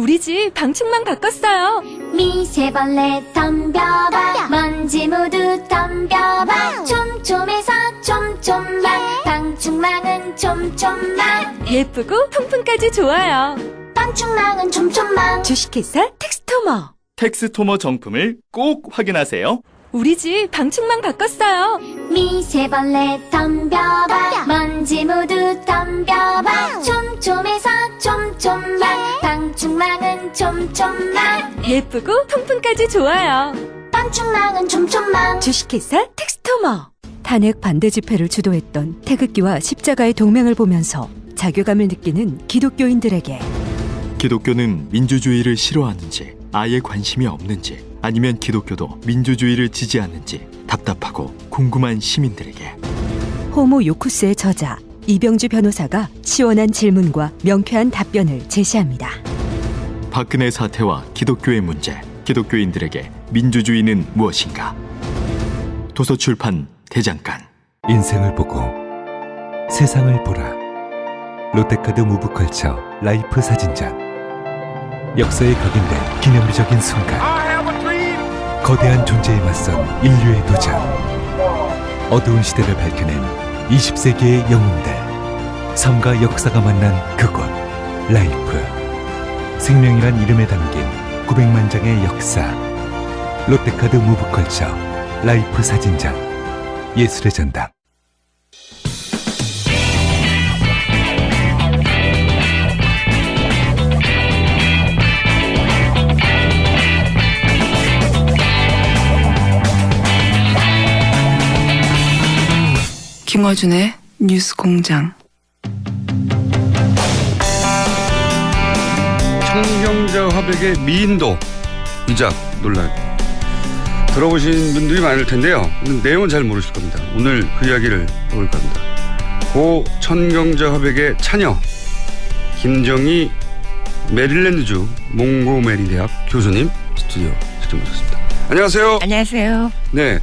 우리 집 방충망 바꿨어요. 미세벌레 덤벼봐 먼지 모두 덤벼봐 촘촘해서 촘촘만 방충망은 촘촘만 예쁘고 통풍까지 좋아요. 방충망은 촘촘만 주식회사 텍스토머. 텍스토머 정품을 꼭 확인하세요. 우리 집 방충망 바꿨어요. 미세벌레 덤벼봐 먼지 모두 덤벼봐 촘촘해서 촘촘만 방충망은 촘촘만 예쁘고 통풍까지 좋아요. 방충망은 촘촘만 주식회사 텍스토머. 탄핵 반대 집회를 주도했던 태극기와 십자가의 동맹을 보면서 자괴감을 느끼는 기독교인들에게 기독교는 민주주의를 싫어하는지 아예 관심이 없는지 아니면 기독교도 민주주의를 지지하는지 답답하고 궁금한 시민들에게 호모 요쿠스의 저자 이병주 변호사가 시원한 질문과 명쾌한 답변을 제시합니다. 박근혜 사태와 기독교의 문제, 기독교인들에게 민주주의는 무엇인가? 도서출판 대장간. 인생을 보고 세상을 보라. 롯데카드 무브컬처 라이프 사진전. 역사에 각인된 기념비적인 순간. 거대한 존재에 맞선 인류의 도전. 어두운 시대를 밝혀낸 20세기의 영웅들. 삶과 역사가 만난 그곳. 라이프. 생명이란 이름에 담긴 900만 장의 역사. 롯데카드 무브컬처 라이프 사진전. 예술의 전당. 김어준의 뉴스공장. 청경자 화백의 미인도 위작 논란 들어보신 분들이 많을 텐데요. 내용은 잘 모르실 겁니다. 오늘 그 이야기를 해볼 겁니다. 고 청경자 화백의 차녀 김정희 메릴랜드주 몽고메리 대학 교수님 스튜디오 직접 모셨습니다. 안녕하세요. 안녕하세요. 네,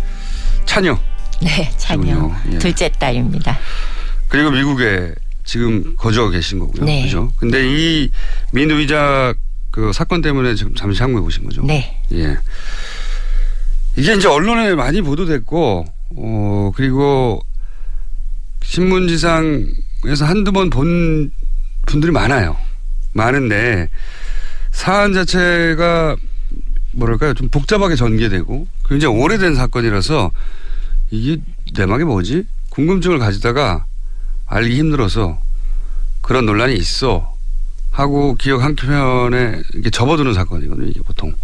차녀. 네, 차녀. 예. 둘째 딸입니다. 그리고 미국에 지금 거주하고 계신 거고요. 네. 그죠? 근데 이 민도 위작 그 사건 때문에 지금 잠시 한국에 오신 거죠? 네. 예. 이게 이제 언론에 많이 보도됐고, 그리고 신문지상에서 한두 번 본 분들이 많아요. 많은데 사안 자체가 뭐랄까요? 좀 복잡하게 전개되고 굉장히 오래된 사건이라서 이게 내막이 뭐지? 궁금증을 가지다가 알기 힘들어서 그런 논란이 있어 하고 기억 한켠에 이렇게 접어두는 사건이거든요. 이게 보통.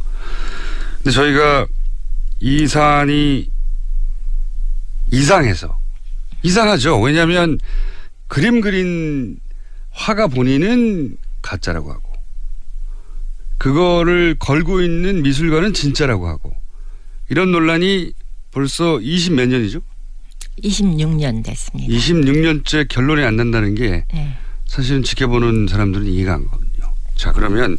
근데 저희가 이 사안이 이상하죠. 왜냐하면 그림 그린 화가 본인은 가짜라고 하고 그거를 걸고 있는 미술관은 진짜라고 하고 이런 논란이 벌써 20 몇 년이죠? 26년 됐습니다. 26년째 결론이 안 난다는 게 네. 사실은 지켜보는 사람들은 이해가 안 가거든요. 자, 그러면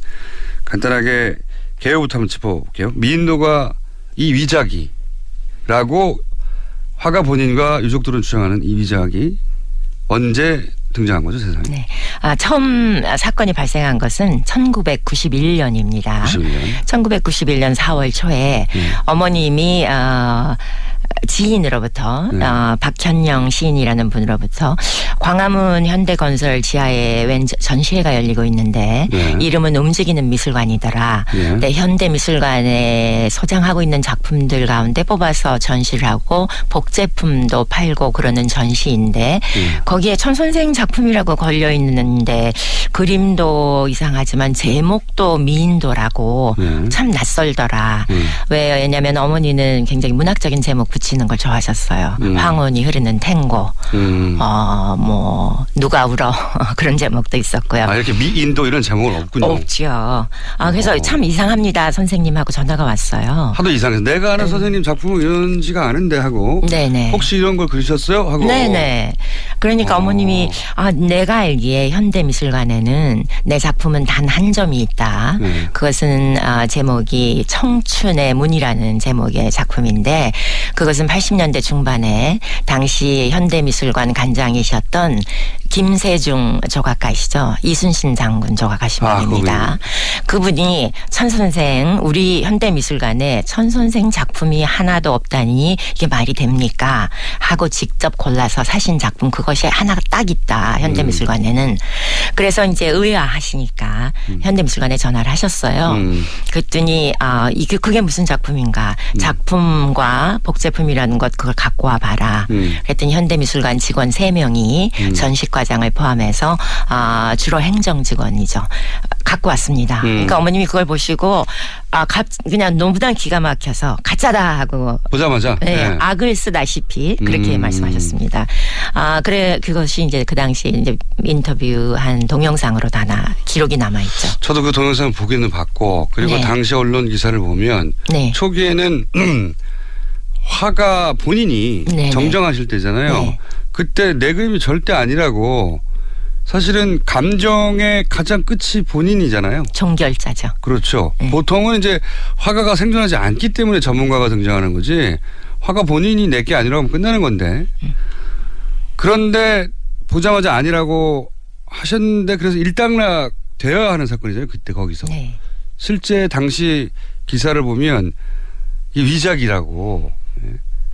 간단하게 개요부터 한번 짚어볼게요. 미인도가 이 위작이라고 화가 본인과 유족들은 주장하는 이 위작이 언제 등장한 거죠, 세상에? 네. 처음 사건이 발생한 것은 1991년입니다. 1991년 4월 초에 어머님이 지인으로부터 박현영 시인이라는 분으로부터 광화문 현대건설 지하에 웬 전시회가 열리고 있는데 이름은 움직이는 미술관이더라. 네, 현대미술관에 소장하고 있는 작품들 가운데 뽑아서 전시를 하고 복제품도 팔고 그러는 전시인데 거기에 천선생 작품이라고 걸려 있는데 그림도 이상하지만 제목도 미인도라고 참 낯설더라. 왜냐하면 어머니는 굉장히 문학적인 제목 붙이는 걸 좋아하셨어요. 황혼이 흐르는 탱고, 뭐 누가 울어 그런 제목도 있었고요. 아, 이렇게 미인도 이런 제목은 없군요. 없죠. 그래서 참 이상합니다. 선생님하고 전화가 왔어요. 하도 이상해서 내가 아는 선생님 작품은 이런지가 않은데 하고 네네. 혹시 이런 걸 그리셨어요? 하고 네네. 그러니까 어머님이 내가 알기에 현대미술관에는 내 작품은 단 한 점이 있다. 그것은 제목이 청춘의 문이라는 제목의 작품인데 그것은 80년대 중반에 당시 현대미술관 관장이셨던 김세중 조각가시죠. 이순신 장군 조각하신 분입니다. 그분이 천선생 우리 현대미술관에 천선생 작품이 하나도 없다니 이게 말이 됩니까? 하고 직접 골라서 사신 작품 그것이 하나가 딱 있다. 현대미술관에는. 그래서 이제 의아하시니까 현대미술관에 전화를 하셨어요. 그랬더니 이게 그게 무슨 작품인가? 작품과 복제품이라는 것 그걸 갖고 와봐라. 그랬더니 현대미술관 직원 3명이 전식과장을 포함해서 주로 행정 직원이죠. 갖고 왔습니다. 그러니까 어머님이 그걸 보시고 그냥 너무나 기가 막혀서 가짜다 하고 보자마자 네, 악을 쓰다시피 그렇게 말씀하셨습니다. 그래 그것이 이제 그 당시 이제 인터뷰한 동영상으로 다 기록이 남아 있죠. 저도 그 동영상 보기는 봤고 그리고 네. 당시 언론 기사를 보면 네. 초기에는 화가 본인이 네네. 정정하실 때잖아요. 네. 그때 내 그림이 절대 아니라고 사실은 감정의 가장 끝이 본인이잖아요. 종결자죠. 그렇죠. 네. 보통은 이제 화가가 생존하지 않기 때문에 전문가가 등장하는 거지 화가 본인이 내게 아니라고 하면 끝나는 건데 그런데 보자마자 아니라고 하셨는데 그래서 일단락 되어야 하는 사건이잖아요. 그때 거기서. 네. 실제 당시 기사를 보면 이 위작이라고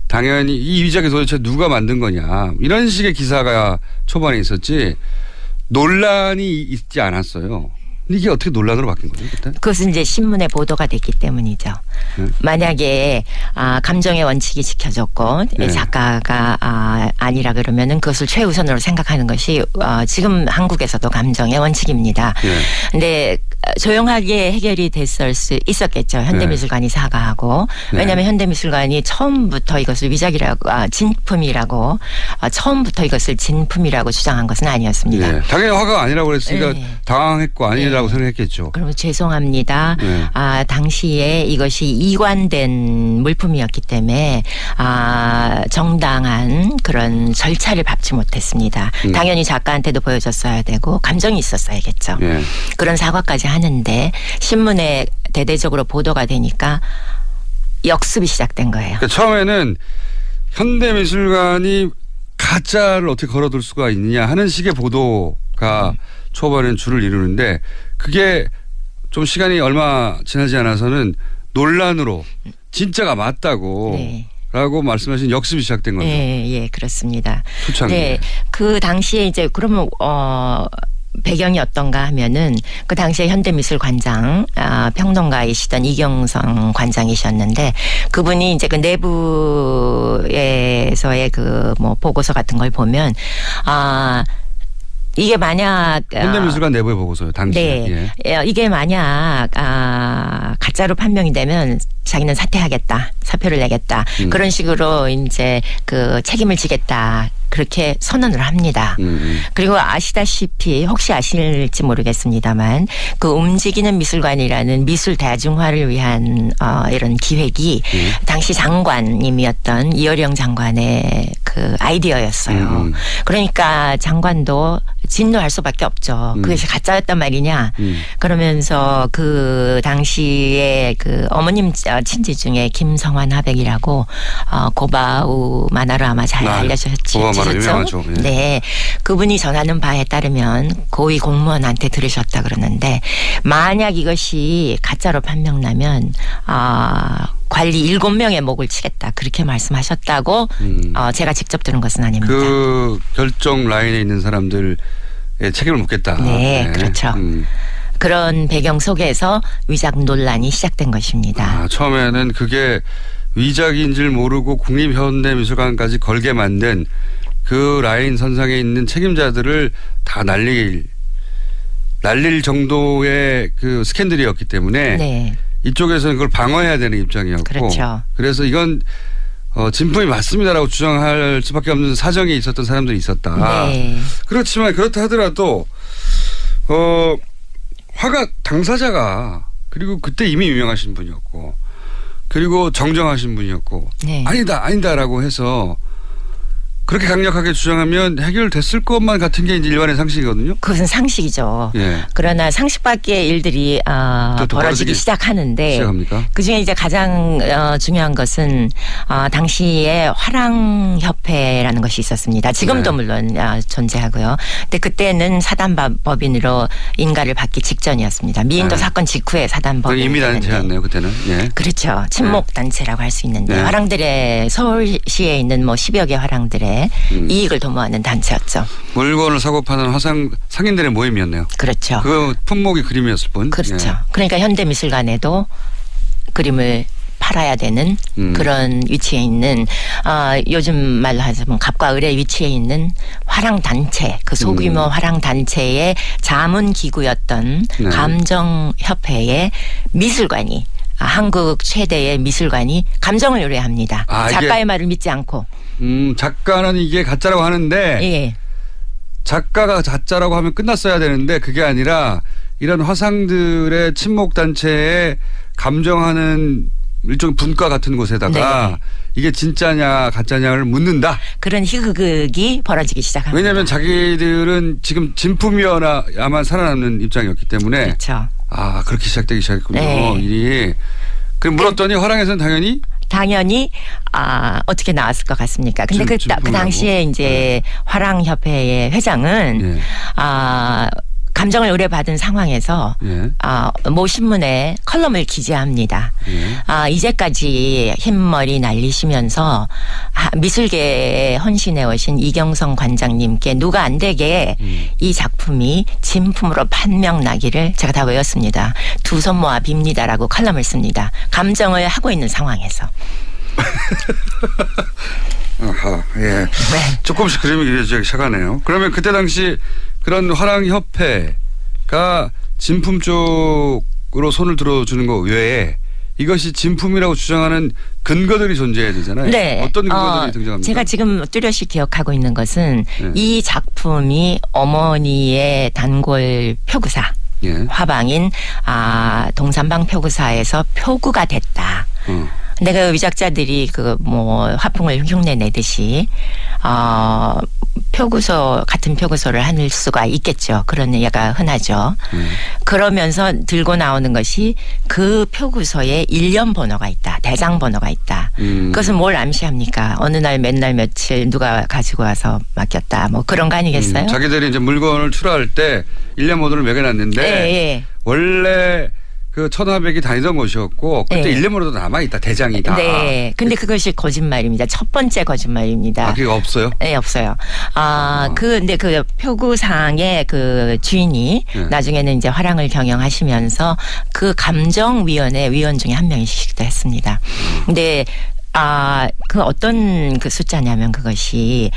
당연히 이 위작이 도대체 누가 만든 거냐 이런 식의 기사가 초반에 있었지 논란이 있지 않았어요. 근데 이게 어떻게 논란으로 바뀐 거죠 그때? 그것은 이제 신문에 보도가 됐기 때문이죠. 네. 만약에 감정의 원칙이 지켜졌고 네. 작가가 아니라 그러면은 그것을 최우선으로 생각하는 것이 지금 한국에서도 감정의 원칙입니다. 네. 근데 조용하게 해결이 됐을 수 있었겠죠. 현대미술관이 사과하고. 네. 왜냐하면 현대미술관이 처음부터 이것을 위작이라고 진품이라고 처음부터 이것을 진품이라고 주장한 것은 아니었습니다. 네. 당연히 화가 아니라고 그랬으니까 네. 당황했고 아니라고 네. 생각했겠죠. 그럼 죄송합니다. 네. 당시에 이것이 이관된 물품이었기 때문에 정당한 그런 절차를 밟지 못했습니다. 당연히 작가한테도 보여줬어야 되고 감정이 있었어야겠죠. 네. 그런 사과까지 하는데 신문에 대대적으로 보도가 되니까 역습이 시작된 거예요. 그러니까 처음에는 현대미술관이 가짜를 어떻게 걸어둘 수가 있느냐 하는 식의 보도가 초반에는 줄을 이루는데 그게 좀 시간이 얼마 지나지 않아서는 논란으로 진짜가 맞다고 네. 라고 말씀하신 역습이 시작된 거죠. 예, 그렇습니다. 초창기. 네, 그 당시에 이제 그러면 배경이 어떤가 하면은 그 당시에 현대미술관장 평론가이시던 이경성 관장이셨는데 그분이 이제 그 내부에서의 그 뭐 보고서 같은 걸 보면 이게 만약 현대미술관 내부의 보고서요. 당시에. 네. 예. 이게 만약 가짜로 판명이 되면 자기는 사퇴하겠다. 사표를 내겠다. 그런 식으로 이제 그 책임을 지겠다. 그렇게 선언을 합니다. 그리고 아시다시피 혹시 아실지 모르겠습니다만 그 움직이는 미술관이라는 미술 대중화를 위한 이런 기획이 당시 장관님이었던 이어령 장관의 그 아이디어였어요. 그러니까 장관도 진노할 수밖에 없죠. 그것이 가짜였단 말이냐. 그러면서 그 당시에 그 어머님 친지 중에 김성환 화백이라고 고바우 만화로 아마 잘 알려주셨죠. 유명하죠. 예. 네, 그분이 전하는 바에 따르면 고위 공무원한테 들으셨다 그러는데 만약 이것이 가짜로 판명나면 관리 7명의 목을 치겠다 그렇게 말씀하셨다고 제가 직접 들은 것은 아닙니다. 그 결정 라인에 있는 사람들의 책임을 묻겠다. 네, 그렇죠. 그런 배경 속에서 위작 논란이 시작된 것입니다. 처음에는 그게 위작인 줄 모르고 국립현대미술관까지 걸게 만든 그 라인 선상에 있는 책임자들을 다 날릴 정도의 그 스캔들이었기 때문에 네. 이쪽에서는 그걸 방어해야 되는 입장이었고 그렇죠. 그래서 이건 진품이 맞습니다라고 주장할 수밖에 없는 사정이 있었던 사람들이 있었다. 네. 그렇지만 그렇다 하더라도 화가 당사자가 그리고 그때 이미 유명하신 분이었고 그리고 정정하신 분이었고 네. 아니다라고 해서 그렇게 강력하게 주장하면 해결됐을 것만 같은 게 이제 일반의 상식이거든요. 그것은 상식이죠. 예. 그러나 상식 밖의 일들이 벌어지기 시작하는데 시작합니까? 그중에 이제 가장 중요한 것은 당시에 화랑협회라는 것이 있었습니다. 지금도 네. 물론 존재하고요. 근데 그때는 사단법인으로 인가를 받기 직전이었습니다. 미인도 네. 사건 직후에 사단법인. 임의단체였네요 그때는. 예. 그렇죠. 친목단체라고 할 수 있는데 네. 화랑들의 서울시에 있는 뭐 10여 개 화랑들의 이익을 도모하는 단체였죠. 물건을 사고 파는 상인들의 모임이었네요. 그렇죠. 그 품목이 그림이었을 뿐. 그렇죠. 예. 그러니까 현대미술관에도 그림을 팔아야 되는 그런 위치에 있는 요즘 말로 하자면 갑과 을의 위치에 있는 화랑단체, 그 소규모 화랑단체의 자문기구였던 네. 감정협회의 미술관이 한국 최대의 미술관이 감정을 요래합니다. 이게 작가의 말을 믿지 않고. 작가는 이게 가짜라고 하는데 예. 작가가 가짜라고 하면 끝났어야 되는데 그게 아니라 이런 화상들의 친목단체에 감정하는 일종의 분과 같은 곳에다가 네. 이게 진짜냐 가짜냐를 묻는다. 그런 희극이 벌어지기 시작합니다. 왜냐하면 자기들은 지금 진품이어야만 살아남는 입장이었기 때문에 그렇죠. 그렇게 시작되기 시작했군요. 네. 일이. 그럼 물었더니 화랑에서는 당연히 어떻게 나왔을 것 같습니까? 근데 그 당시에 이제 화랑협회의 회장은 예. 감정을 의뢰받은 상황에서 예. 모 신문에 컬럼을 기재합니다. 예. 이제까지 흰머리 날리시면서 미술계에 헌신해 오신 이경성 관장님께 누가 안 되게 이 작품이 진품으로 판명나기를 제가 다 외웠습니다. 두 손 모아 빕니다라고 컬럼을 씁니다. 감정을 하고 있는 상황에서. 예. 네. 조금씩 그림이 그려지기 시작하네요. 그러면 그때 당시 그런 화랑협회가 진품 쪽으로 손을 들어주는 것 외에 이것이 진품이라고 주장하는 근거들이 존재해야 되잖아요. 네. 어떤 근거들이 등장합니까? 제가 지금 뚜렷이 기억하고 있는 것은 네. 이 작품이 어머니의 단골 표구사 예. 화방인 동산방 표구사에서 표구가 됐다. 근데 그 위작자들이 그 뭐 화풍을 흉내 내듯이 표구소 같은 표구소를 할 수가 있겠죠. 그런 얘기가 흔하죠. 그러면서 들고 나오는 것이 그 표구소에 일련 번호가 있다. 대장 번호가 있다. 그것은 뭘 암시합니까? 어느 날 맨날 며칠 누가 가지고 와서 맡겼다. 뭐 그런 거 아니겠어요? 자기들이 이제 물건을 출하할 때 일련 번호를 매겨놨는데 예. 원래 그 천화백이 다니던 곳이었고 그때 네. 일련번호도 남아있다. 대장이다. 네. 근데 그것이 거짓말입니다. 첫 번째 거짓말입니다. 그게 없어요? 네, 없어요. 근데 그 표구상의 그 주인이 네. 나중에는 이제 화랑을 경영하시면서 그 감정위원회 위원 중에 한 명이시기도 했습니다. 근데 그 어떤 그 숫자냐면 그것이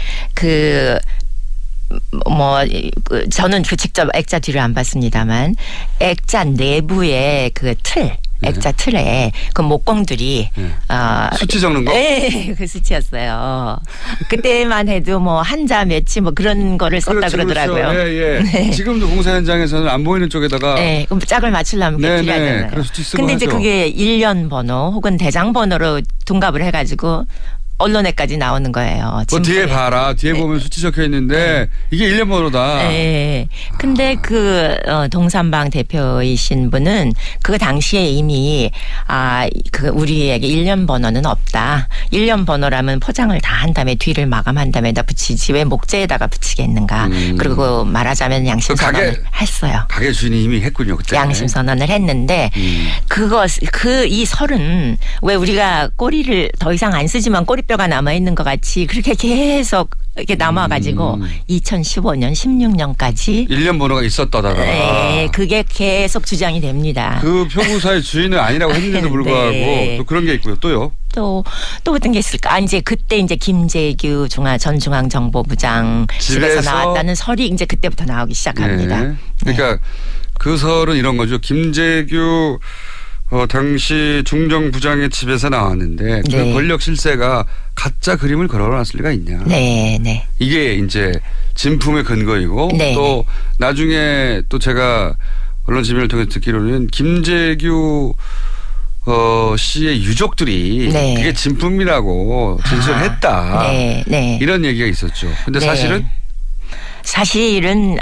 저는 그 직접 액자 뒤를 안 봤습니다만 액자 내부의 그 액자 틀에 그 목공들이 수치 적는 거? 네, 그 수치였어요. 그때만 해도 뭐 한자 몇치 뭐 그런 거를 썼다 그렇죠, 그러더라고요. 그렇죠. 예. 네. 지금도 공사 현장에서는 안 보이는 쪽에다가 네, 그럼 짝을 맞추려면 그게 필요하잖아요. 그래서 수치 쓰고 근데 이제 하죠. 그게 일련 번호 혹은 대장 번호로 둔갑을 해가지고 언론에까지 나오는 거예요. 뭐 뒤에 봐라. 뒤에 보면 수치 적혀 있는데 이게 일련 번호다. 네. 근데 동산방 대표이신 분은 그 당시에 이미 우리에게 일련 번호는 없다. 일련 번호라면 포장을 다 한 다음에 뒤를 마감한 다음에다 붙이지 왜 목재에다가 붙이겠는가. 그리고 말하자면 양심 선언을 했어요. 가게 주인이 이미 했군요 그때. 양심 선언을 했는데 이 설은 왜 우리가 꼬리를 더 이상 안 쓰지만 꼬리뼈가 남아 있는 것 같이 그렇게 계속 이렇게 남아가지고 2015년, 16년까지 일련 번호가 있었다더라. 네, 그게 계속 주장이 됩니다. 그 표구사의 주인은 아니라고 했는데도 불구하고 네. 또 그런 게 있고요. 또요. 또 어떤 게 있을까? 이제 그때 이제 김재규 전 중앙정보부장 집에서 나왔다는 설이 이제 그때부터 나오기 시작합니다. 네. 그러니까 그 설은 이런 거죠. 김재규 당시 중정부장의 집에서 나왔는데 그 네. 권력 실세가 가짜 그림을 걸어놨을 리가 있냐. 네. 이게 이제 진품의 근거이고 네. 또 나중에 또 제가 언론 지면을 통해서 듣기로는 김재규 씨의 유족들이 네. 그게 진품이라고 진술을 했다. 네, 네. 이런 얘기가 있었죠. 근데 네. 사실은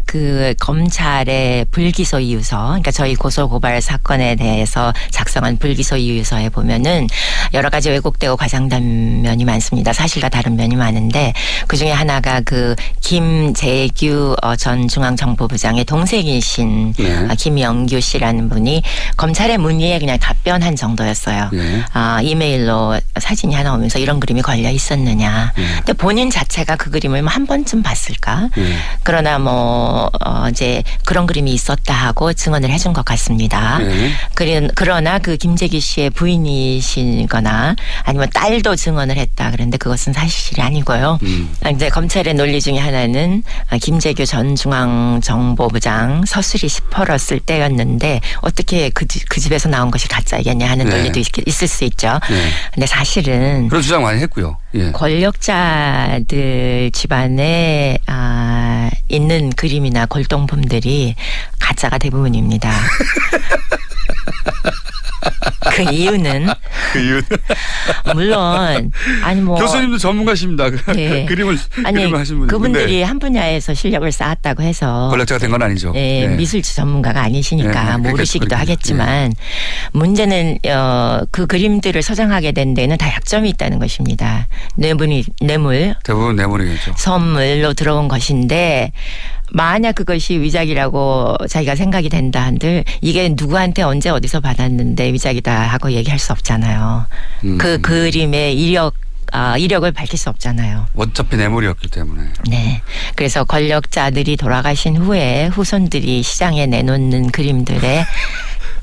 그 검찰의 불기소 이유서, 그러니까 저희 고소고발 사건에 대해서 작성한 불기소 이유서에 보면은 여러 가지 왜곡되고 과장된 면이 많습니다. 사실과 다른 면이 많은데 그 중에 하나가 그 김재규 전 중앙정보부장의 동생이신 네. 김영규 씨라는 분이 검찰의 문의에 그냥 답변한 정도였어요. 네. 이메일로 사진이 하나 오면서 이런 그림이 걸려 있었느냐. 근데 본인 자체가 그 그림을 한 번쯤 봤을까? 그러나 이제 그런 그림이 있었다 하고 증언을 해준 것 같습니다. 그러나 그 김재규 씨의 부인이시거나 아니면 딸도 증언을 했다. 그런데 그것은 사실이 아니고요. 이제 검찰의 논리 중에 하나는 김재규 전 중앙정보부장 서술이 시퍼렀을 때였는데 어떻게 그 집에서 나온 것이 가짜이겠냐 하는 네. 논리도 있을 수 있죠. 근데 사실은 그런 주장 많이 했고요. 예. 권력자들 집안에 있는 그림이나 골동품들이 가짜가 대부분입니다. 그 이유는 물론 교수님도 전문가십니다. 네. 그림을 하신 분이. 그분들이 한 분야에서 실력을 쌓았다고 해서 권력자가 된 건 아니죠. 네, 미술 전문가가 아니시니까 네, 모르시기도 하겠지만 문제는 그 그림들을 소장하게 된 데는 다 약점이 있다는 것입니다. 뇌물, 대부분 뇌물이겠죠. 선물로 들어온 것인데 만약 그것이 위작이라고 자기가 생각이 된다 한들 이게 누구한테 언제 어디서 받았는데 위작이다 하고 얘기할 수 없잖아요. 그 그림의 이력을 밝힐 수 없잖아요. 어차피 뇌물이었기 때문에. 네. 그래서 권력자들이 돌아가신 후에 후손들이 시장에 내놓는 그림들의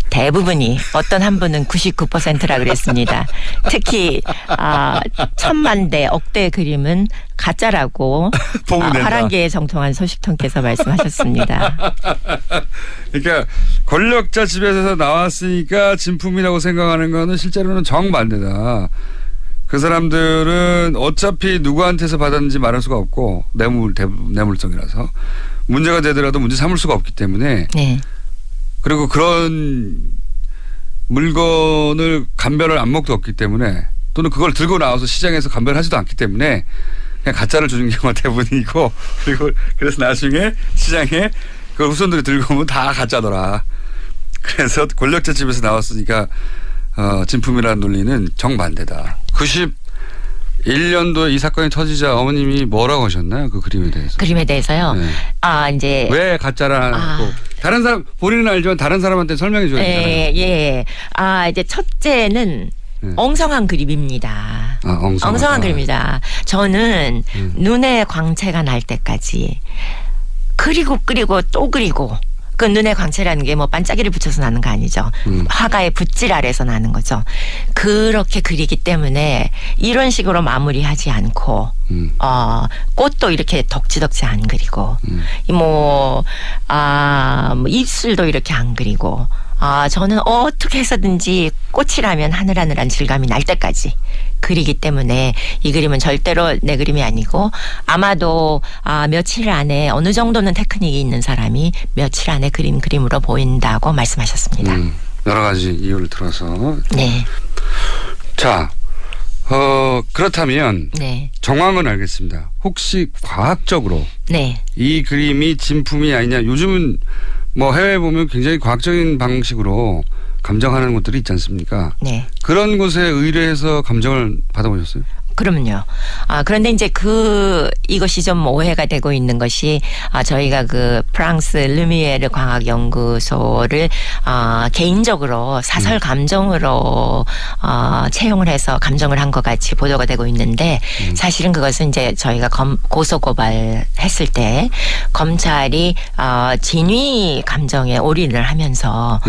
대부분이 어떤 한 분은 99%라 그랬습니다. 특히 1000만 대 억대 그림은 가짜라고 화랑계의 정통한 소식통께서 말씀하셨습니다. 그러니까 권력자 집에서 나왔으니까 진품이라고 생각하는 거는 실제로는 정반대다. 그 사람들은 어차피 누구한테서 받았는지 말할 수가 없고 뇌물성이라서 문제가 되더라도 문제 삼을 수가 없기 때문에 네. 그리고 그런 물건을 감별할 안목도 없기 때문에 또는 그걸 들고 나와서 시장에서 감별하지도 않기 때문에 그냥 가짜를 주는 경우가 대부분이고 그리고 그래서 나중에 시장에 그걸 후손들이 들고 오면 다 가짜더라. 그래서 권력자 집에서 나왔으니까 진품이라는 논리는 정반대다. 91년도에 이 사건이 터지자 어머님이 뭐라고 하셨나요? 그 그림에 대해서. 그림에 대해서요. 네. 이제 왜 가짜라고 다른 사람 본인은 알지만 다른 사람한테 설명해 줘야 되잖아요. 예. 이제 첫째는 엉성한 그림입니다. 엉성한 그림이다. 저는 눈에 광채가 날 때까지 그리고 또 그리고 그 눈에 광채라는 게 뭐 반짝이를 붙여서 나는 거 아니죠. 화가의 붓질 아래서 나는 거죠. 그렇게 그리기 때문에 이런 식으로 마무리하지 않고 꽃도 이렇게 덕지덕지 안 그리고 입술도 이렇게 안 그리고 저는 어떻게 해서든지 꽃이라면 하늘하늘한 질감이 날 때까지 그리기 때문에 이 그림은 절대로 내 그림이 아니고 아마도 며칠 안에 어느 정도는 테크닉이 있는 사람이 며칠 안에 그림으로 보인다고 말씀하셨습니다. 여러 가지 이유를 들어서. 네. 자, 그렇다면 네. 정황은 알겠습니다. 혹시 과학적으로 네. 이 그림이 진품이 아니냐. 요즘은 뭐 해외에 보면 굉장히 과학적인 방식으로 감정하는 것들이 있지 않습니까? 네. 그런 곳에 의뢰해서 감정을 받아보셨어요? 그러면요. 그런데 이제 이것이 좀 오해가 되고 있는 것이 저희가 그 프랑스 르미에르 과학연구소를 개인적으로 사설 감정으로 채용을 해서 감정을 한 것 같이 보도가 되고 있는데 사실은 그것은 이제 저희가 고소 고발했을 때 검찰이 진위 감정에 올인을 하면서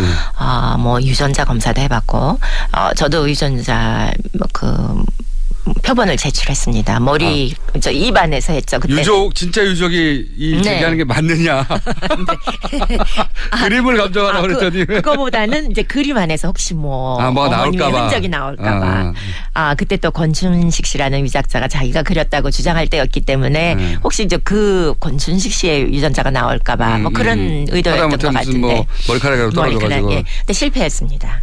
뭐 유전자 검사도 해봤고 저도 유전자 표본을 제출했습니다. 머리 입안에서 했죠. 그때 진짜 유족이 제기하는 게 맞느냐? 그림을 감정하라 그랬더니 그거보다는 이제 그림 안에서 혹시 어머님의 흔적이 나올까봐. 그때 또 권춘식 씨라는 위작자가 자기가 그렸다고 주장할 때였기 때문에 혹시 이제 그 권춘식 씨의 유전자가 나올까봐 그런 의도였던 것 같은데. 머리카락으로 떨어져가지고. 근데 실패했습니다.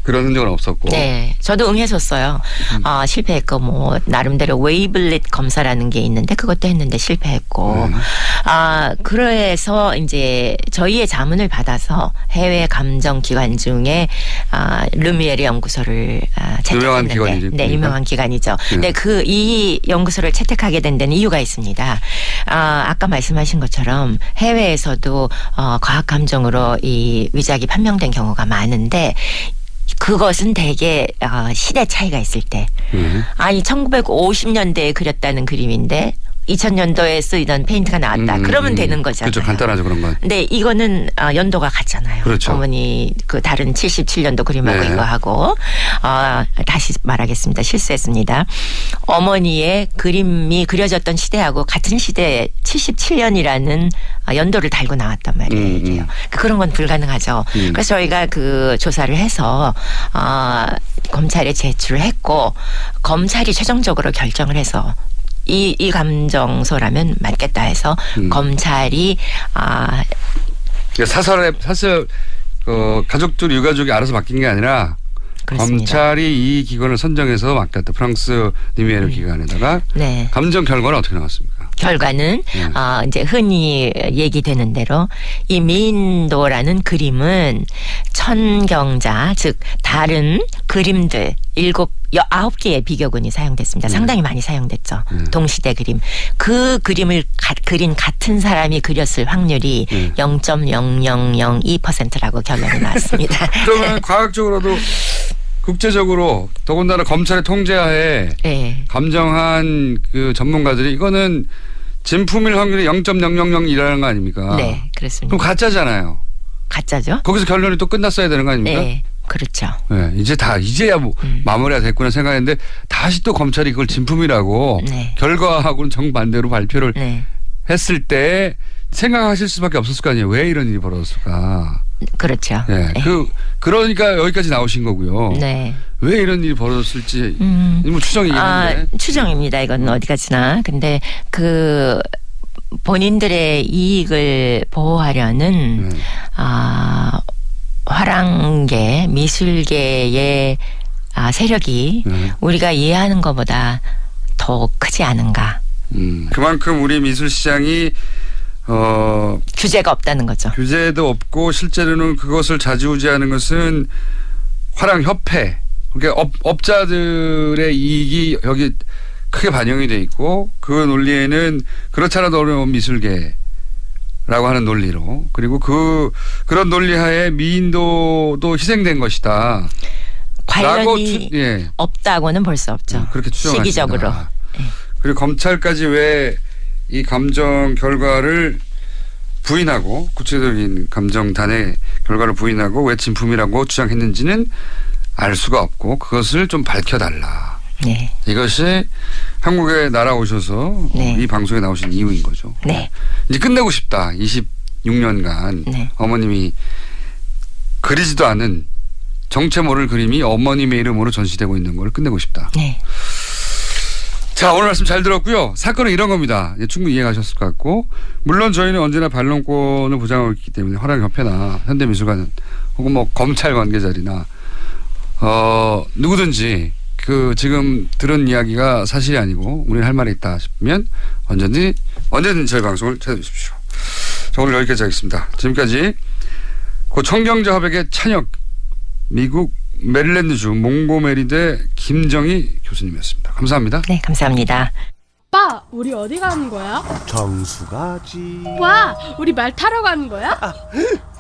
그런 흔적은 없었고. 네, 저도 응했었어요. 실패했고 뭐 나름대로 웨이블릿 검사라는 게 있는데 그것도 했는데 실패했고. 그래서 이제 저희의 자문을 받아서 해외 감정 기관 중에 르미에르 연구소를 유명한 채택했는데, 기관이죠. 네, 유명한 기관이죠. 네, 이 연구소를 채택하게 된 데는 이유가 있습니다. 아까 말씀하신 것처럼 해외에서도 과학 감정으로 이 위작이 판명된 경우가 많은데. 그것은 대개 시대 차이가 있을 때. 아니 1950년대에 그렸다는 그림인데 2000년도에 쓰이던 페인트가 나왔다. 그러면 되는 거잖아요. 그렇죠. 간단하죠. 그런 건. 네, 이거는 연도가 같잖아요. 그렇죠. 어머니 그 다른 77년도 그림하고 네. 이거하고 다시 말하겠습니다. 실수했습니다. 어머니의 그림이 그려졌던 시대하고 같은 시대에 77년이라는 연도를 달고 나왔단 말이에요. 그런 건 불가능하죠. 그래서 저희가 그 조사를 해서 검찰에 제출을 했고 검찰이 최종적으로 결정을 해서 이 감정서라면 맞겠다 해서 검찰이 사설 가족들 유가족이 알아서 맡긴 게 아니라 그렇습니다. 검찰이 이 기관을 선정해서 맡겼다. 프랑스 리미에르 기관에다가 네. 감정 결과는 어떻게 나왔습니까? 결과는 이제 흔히 얘기되는 대로 이 미인도라는 그림은 천경자 즉 다른 그림들 9개의 비교군이 사용됐습니다. 상당히 많이 사용됐죠. 동시대 그림. 그 그림을 그린 같은 사람이 그렸을 확률이 0.0002%라고 결론이 나왔습니다. 그러면 과학적으로도 국제적으로 더군다나 검찰의 통제하에 네. 감정한 그 전문가들이 이거는 진품일 확률이 0.000이라는 거 아닙니까? 네, 그렇습니다. 그럼 가짜잖아요. 가짜죠? 거기서 결론이 또 끝났어야 되는 거 아닙니까? 네, 그렇죠. 네, 이제야 마무리가 됐구나 생각했는데 다시 또 검찰이 그걸 진품이라고 네. 결과하고는 정반대로 발표를 네. 했을 때 생각하실 수밖에 없었을 거 아니에요. 왜 이런 일이 벌어졌을까? 그렇죠. 네. 그러니까 여기까지 나오신 거고요. 네. 왜 이런 일이 벌어졌을지 뭐 추정이긴 한데. 추정입니다. 이건 어디 가지나. 근데 그 본인들의 이익을 보호하려는 화랑계 미술계의 세력이 우리가 이해하는 것보다 더 크지 않은가. 그만큼 우리 미술 시장이 규제가 없다는 거죠. 규제도 없고 실제로는 그것을 좌지우지하는 것은 화랑협회. 그러니까 업자들의 이익이 여기 크게 반영이 돼 있고 그 논리에는 그렇지 않아도 어려운 미술계라고 하는 논리로 그리고 그런 논리하에 미인도도 희생된 것이다. 관련이 없다고는 볼 수 없죠. 그렇게 추정하십니다. 시기적으로. 그리고 검찰까지 왜 이 감정 결과를 부인하고 구체적인 감정단의 결과를 부인하고 왜 진품이라고 주장했는지는 알 수가 없고 그것을 좀 밝혀달라. 네. 이것이 한국에 날아오셔서 네. 이 방송에 나오신 이유인 거죠. 네. 이제 끝내고 싶다. 26년간 네. 어머님이 그리지도 않은 정체 모를 그림이 어머님의 이름으로 전시되고 있는 걸 끝내고 싶다. 네. 자, 오늘 말씀 잘 들었고요. 사건은 이런 겁니다. 충분히 이해가셨을 것 같고 물론 저희는 언제나 반론권을 보장하고 있기 때문에 화랑협회나 현대미술관 혹은 뭐 검찰 관계자리나 누구든지 그 지금 들은 이야기가 사실이 아니고 우리는 할 말이 있다 싶으면 언제든지 저희 방송을 찾아주십시오. 자, 오늘 여기까지 하겠습니다. 지금까지 고 청경자 화백의 찬혁 미국 메릴랜드주 몽고메리대 김정희 교수님이었습니다. 감사합니다. 네, 감사합니다. 오빠, 우리 어디 가는 거야? 정수 가지. 와, 우리 말 타러 가는 거야?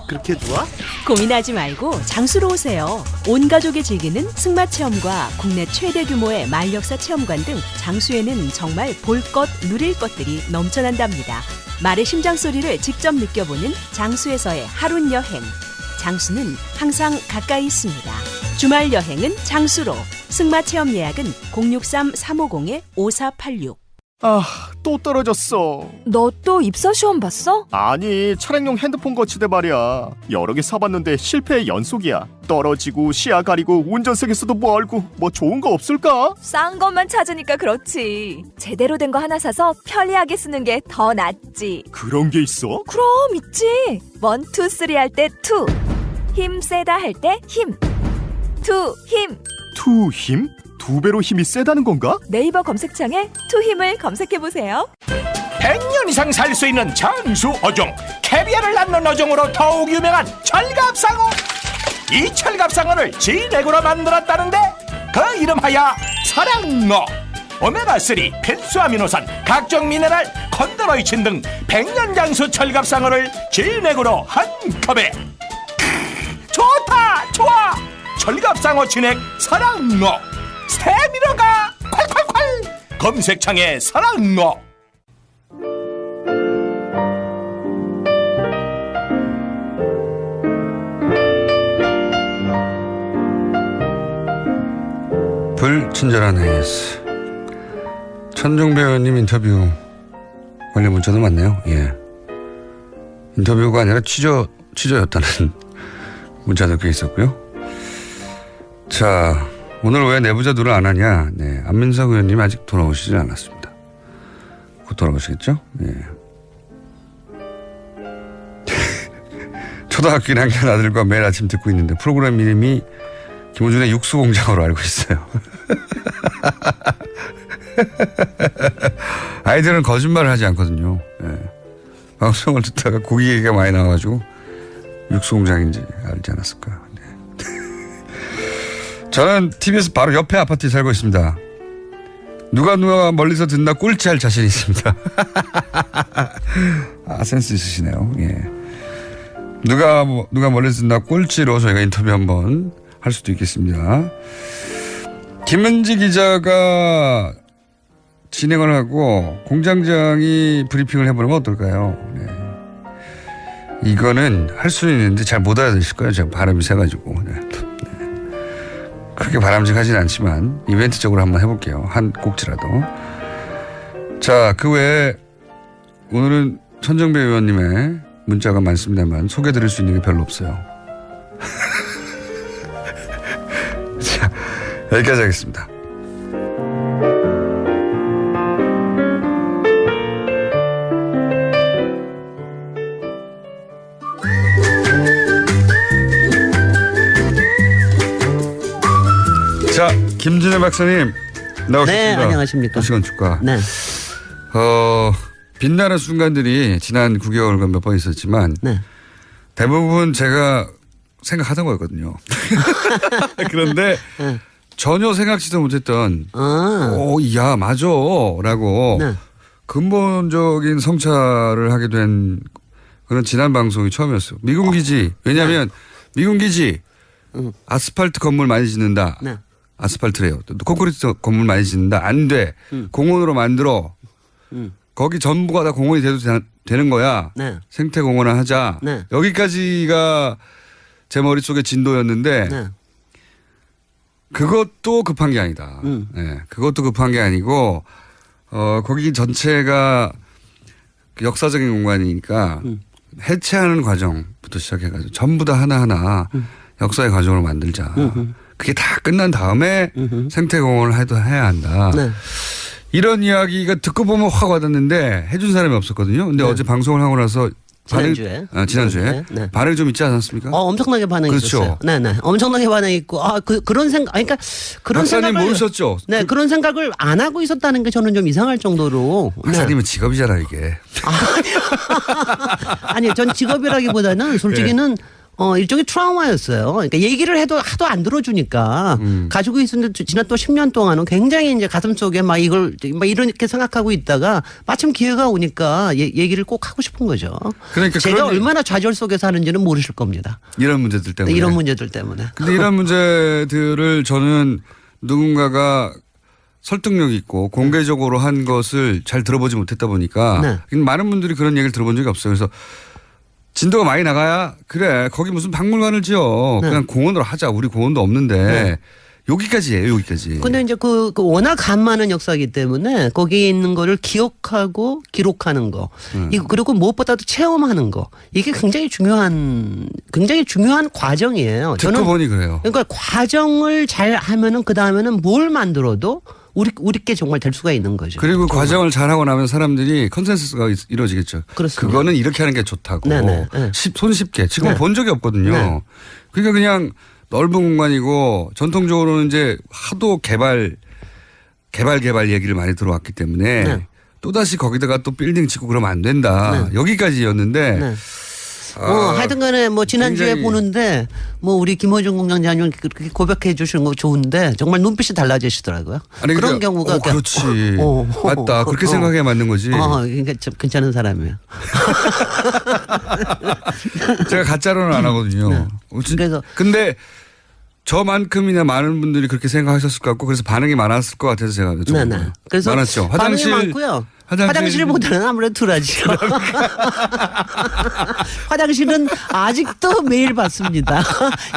그렇게 좋아? 고민하지 말고 장수로 오세요. 온 가족이 즐기는 승마 체험과 국내 최대 규모의 말역사 체험관 등 장수에는 정말 볼 것, 누릴 것들이 넘쳐난답니다. 말의 심장 소리를 직접 느껴보는 장수에서의 하룬 여행. 장수는 항상 가까이 있습니다. 주말 여행은 장수로. 승마 체험 예약은 063-350-5486. 또 떨어졌어. 너 또 입사 시험 봤어? 아니, 차량용 핸드폰 거치대 말이야. 여러 개 사봤는데 실패의 연속이야. 떨어지고 시야 가리고 운전석에서도 멀고 뭐 좋은 거 없을까? 싼 것만 찾으니까 그렇지. 제대로 된 거 하나 사서 편리하게 쓰는 게 더 낫지. 그런 게 있어? 그럼 있지. 1, 2, 3 할 때 2. 힘 세다 할 때 힘. 투힘. 투 힘? 2배로 힘이 세다는 건가? 네이버 검색창에 투힘을 검색해보세요. 100년 이상 살 수 있는 장수 어종 캐비아를 낳는 어종으로 더욱 유명한 철갑상어. 이 철갑상어를 진액으로 만들었다는데 그 이름하여 사랑어. 오메가3 필수 아미노산 각종 미네랄 컨드로이친 등 100년 장수 철갑상어를 진액으로 한 컵에. 좋다 좋아. 철갑상어 진액 사랑어. 스테미너가 콸콸콸. 검색창에 사랑어. 불친절한 AS. 천종배 의원님 인터뷰 관련 문자도 많네요. 예. 인터뷰가 아니라 취조였다는 문자도 꽤 있었고요. 자, 오늘 왜 내부자 누를 안 하냐. 네, 안민석 의원님 아직 돌아오시지 않았습니다. 곧 돌아오시겠죠? 예. 초등학교 1학년 아들과 매일 아침 듣고 있는데 프로그램 이름이 김호준의 육수공장으로 알고 있어요. 아이들은 거짓말을 하지 않거든요. 예. 방송을 듣다가 고기 얘기가 많이 나와가지고 육수공장인지 알지 않았을까. 네. 저는 TBS 바로 옆에 아파트에 살고 있습니다. 누가 멀리서 듣나 꼴찌할 자신이 있습니다. 아, 센스 있으시네요. 예. 누가 멀리서 듣나 꼴찌로 저희가 인터뷰 한번 할 수도 있겠습니다. 김은지 기자가 진행을 하고 공장장이 브리핑을 해보면 어떨까요? 네. 이거는 할 수는 있는데 잘 못 알아들으실 거예요. 제가 발음이 세가지고. 네. 그렇게 바람직하진 않지만 이벤트적으로 한번 해볼게요. 한 꼭지라도. 자, 그 외에 오늘은 천정배 의원님의 문자가 많습니다만 소개드릴 수 있는 게 별로 없어요. 자, 여기까지 하겠습니다. 자, 김진애 박사님 나오셨습니다. 네, 안녕하십니까. 2시간 축하. 네. 빛나는 순간들이 지난 9개월간 몇 번 있었지만 네. 대부분 제가 생각하던 거였거든요. 그런데 네. 전혀 생각지도 못했던 야 맞아 라고 네. 근본적인 성찰을 하게 된 그런 지난 방송이 처음이었어요. 미군 기지. 왜냐하면 미군 기지 아스팔트 건물 많이 짓는다. 네. 아스팔트래요. 또 콘크리트 건물 많이 짓는다. 안 돼. 공원으로 만들어. 거기 전부가 다 공원이 돼도 되는 거야. 네. 생태공원을 하자. 네. 여기까지가 제 머릿속의 진도였는데 네. 그것도 급한 게 아니다. 네. 그것도 급한 게 아니고 거기 전체가 역사적인 공간이니까 해체하는 과정부터 시작해가지고 전부 다 하나하나 역사의 과정을 만들자. 그게 다 끝난 다음에 생태공원을 해야 한다. 네. 이런 이야기가 듣고 보면 확 와닿는데 해준 사람이 없었거든요. 근데 네. 어제 방송을 하고 나서 지난주에 네. 반응이 좀 있지 않았습니까? 엄청나게 반응이 그렇죠. 있었어요. 네네. 엄청나게 반응이 있고, 그런 생각, 그러니까 그런 박사님 생각을. 모르셨죠? 네, 그런 생각을 안 하고 있었다는 게 저는 좀 이상할 정도로. 박사님은 직업이잖아, 이게. 아니, 전 직업이라기보다는 솔직히는 일종의 트라우마였어요. 그러니까 얘기를 해도 하도 안 들어주니까 가지고 있었는데 지난 또 10년 동안은 굉장히 이제 가슴 속에 막 이렇게 생각하고 있다가 마침 기회가 오니까 얘기를 꼭 하고 싶은 거죠. 그러니까 제가 얼마나 좌절 속에 사는지는 모르실 겁니다. 이런 문제들 때문에. 이런 문제들 때문에. 근데 이런 문제들을 저는 누군가가 설득력 있고 공개적으로 한 것을 잘 들어보지 못했다 보니까 많은 분들이 그런 얘기를 들어본 적이 없어요. 그래서 진도가 많이 나가야 그래 거기 무슨 박물관을 지어 그냥 공원으로 하자. 우리 공원도 없는데 여기까지예요. 여기까지. 근데 이제 그 워낙 간만한 역사이기 때문에 거기에 있는 거를 기억하고 기록하는 거 그리고 무엇보다도 체험하는 거 이게 굉장히 중요한 과정이에요. 듣고 저는 보니 그래요. 그러니까 과정을 잘 하면은 그 다음에는 뭘 만들어도 우리께 정말 될 수가 있는 거죠. 그리고 과정을 잘하고 나면 사람들이 컨센서스가 이루어지겠죠. 그렇습니다. 그거는 이렇게 하는 게 좋다고. 손쉽게. 지금 본 적이 없거든요. 그러니까 그냥 넓은 공간이고 전통적으로는 이제 하도 개발 얘기를 많이 들어왔기 때문에 네. 또다시 거기다가 또 빌딩 짓고 그러면 안 된다. 네. 여기까지였는데 네. 하여튼간에 뭐 지난주에 굉장히 보는데 뭐 우리 김호중 공장장님 그렇게 고백해 주시는 거 좋은데 정말 눈빛이 달라지시더라고요. 아니, 그런 그러니까, 경우가 그렇지. 맞다. 그렇게 생각해야 맞는 거지. 그러니까 좀 괜찮은 사람이에요. 제가 가짜로는 안 하거든요. 네. 그래서 근데 저만큼이나 많은 분들이 그렇게 생각하셨을 것 같고 그래서 반응이 많았을 것 같아서 제가 여쭤본 네. 거예요. 그래서 많았죠. 반응이 많고요. 화장실보다는 아무래도 덜하죠. 화장실은 아직도 매일 받습니다.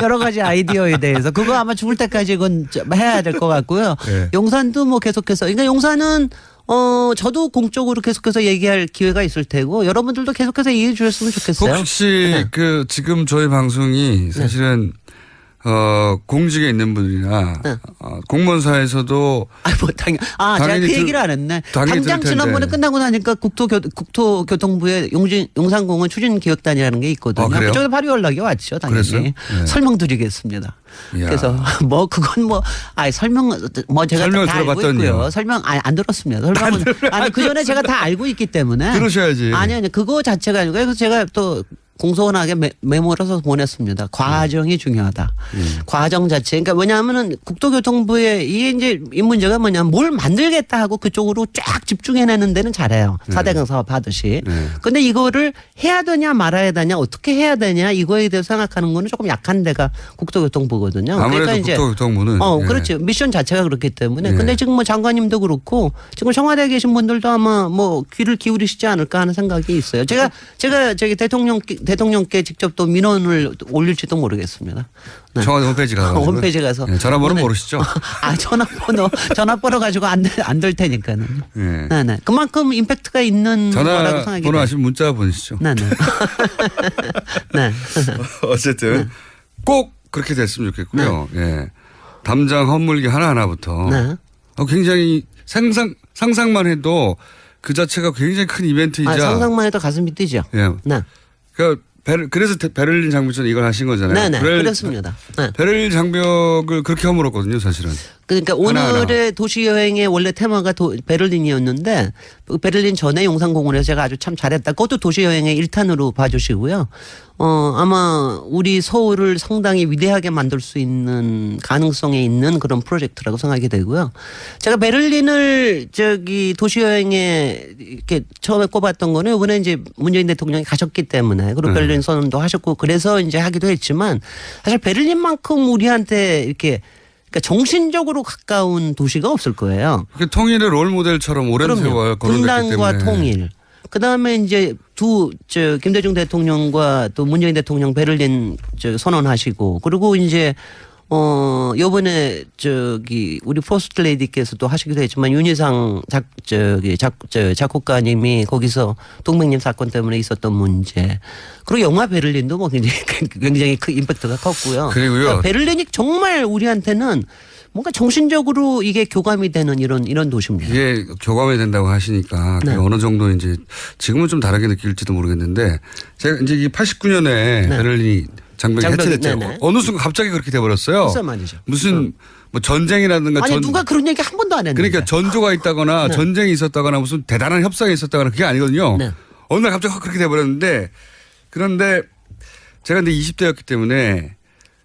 여러 가지 아이디어에 대해서. 그거 아마 죽을 때까지 이건 해야 될 것 같고요. 네. 용산도 뭐 계속해서. 그러니까 용산은 저도 공적으로 계속해서 얘기할 기회가 있을 테고 여러분들도 계속해서 얘기해 주셨으면 좋겠어요. 혹시 그 지금 저희 방송이 사실은 공직에 있는 분이나 공무원사에서도 제가 그 얘기를 안 했네. 당장 지난번에 끝나고 나니까 국토교통부의 용산공원 추진기획단이라는 게 있거든요. 그쪽에 바로 연락이 왔죠. 당연히. 네. 설명드리겠습니다. 이야. 그래서 뭐 그건 제가 설명을 다 알고 들어봤더니요. 있고요. 설명 안 들었습니다. 설명은 그 전에 제가 다 알고 있기 때문에 들으셔야지. 아니 그거 자체가 아니고 그래서 제가 또 공손하게 메모를 해서 보냈습니다. 과정이 중요하다. 과정 자체. 그러니까 왜냐하면은 국토교통부의 이게 이 문제가 뭐냐면 뭘 만들겠다 하고 그쪽으로 쫙 집중해내는 데는 잘해요. 4대강 사업 하듯이. 근데 이거를 해야 되냐 말아야 되냐 어떻게 해야 되냐 이거에 대해서 생각하는 거는 조금 약한 데가 국토교통부거든요. 아무래도 그러니까 이제 국토교통부는. 그렇죠. 미션 자체가 그렇기 때문에. 예. 근데 지금 뭐 장관님도 그렇고 지금 청와대에 계신 분들도 아마 뭐 귀를 기울이시지 않을까 하는 생각이 있어요. 제가 저기 대통령께 직접 또 민원을 올릴지도 모르겠습니다. 네. 청와대 홈페이지 가서. 홈페이지 가서. 네, 전화번호 모르시죠? 전화번호 가지고 안 될 테니까는. 네. 네. 그만큼 임팩트가 있는 거라고 생각이 전화번호 돼요. 아시면 문자 보내시죠. 네. 어쨌든 꼭 그렇게 됐으면 좋겠고요. 예. 담장 헛물기 하나하나부터 굉장히 상상만 해도 그 자체가 굉장히 큰 이벤트이자 상상만 해도 가슴이 뛰죠. 예. 네. 그래서 베를린 장벽전 이걸 하신 거잖아요. 네네. 그렇습니다. 베를린 장벽을 그렇게 허물었거든요, 사실은. 그러니까 오늘의 도시 여행의 원래 테마가 베를린이었는데 베를린 전에 용산공원에서 제가 아주 참 잘했다. 그것도 도시 여행의 1탄으로 봐주시고요. 아마 우리 서울을 상당히 위대하게 만들 수 있는 가능성에 있는 그런 프로젝트라고 생각이 되고요. 제가 베를린을 도시 여행에 이렇게 처음에 꼽았던 거는 이번에 이제 문재인 대통령이 가셨기 때문에 그리고 베를린 선언도 하셨고 그래서 이제 하기도 했지만 사실 베를린만큼 우리한테 이렇게 그러니까 정신적으로 가까운 도시가 없을 거예요. 통일의 롤 모델처럼 오랜 세월 거론됐기 때문에. 분단과 통일. 그다음에 이제 김대중 대통령과 또 문재인 대통령 베를린 선언하시고 그리고 이제 요번에 우리 포스트 레이디께서도 하시기도 했지만 윤희상 작곡가님이 거기서 동맹님 사건 때문에 있었던 문제 그리고 영화 베를린도 뭐 굉장히 큰 임팩트가 컸고요. 그리고요. 그러니까 베를린이 정말 우리한테는 뭔가 정신적으로 이게 교감이 되는 이런 도시입니다. 이게 교감이 된다고 하시니까 어느 정도 이제 지금은 좀 다르게 느낄지도 모르겠는데 제가 이제 89년에 베를린이 장벽이 해체됐죠. 어느 순간 갑자기 그렇게 돼버렸어요. 무슨 말이죠? 무슨 뭐 전쟁이라든가 누가 그런 얘기 한 번도 안 했는데. 그러니까 전조가 있다거나 전쟁이 있었다거나 무슨 대단한 협상이 있었다거나 그게 아니거든요. 어느 날 갑자기 그렇게 돼버렸는데 그런데 제가 근데 20대였기 때문에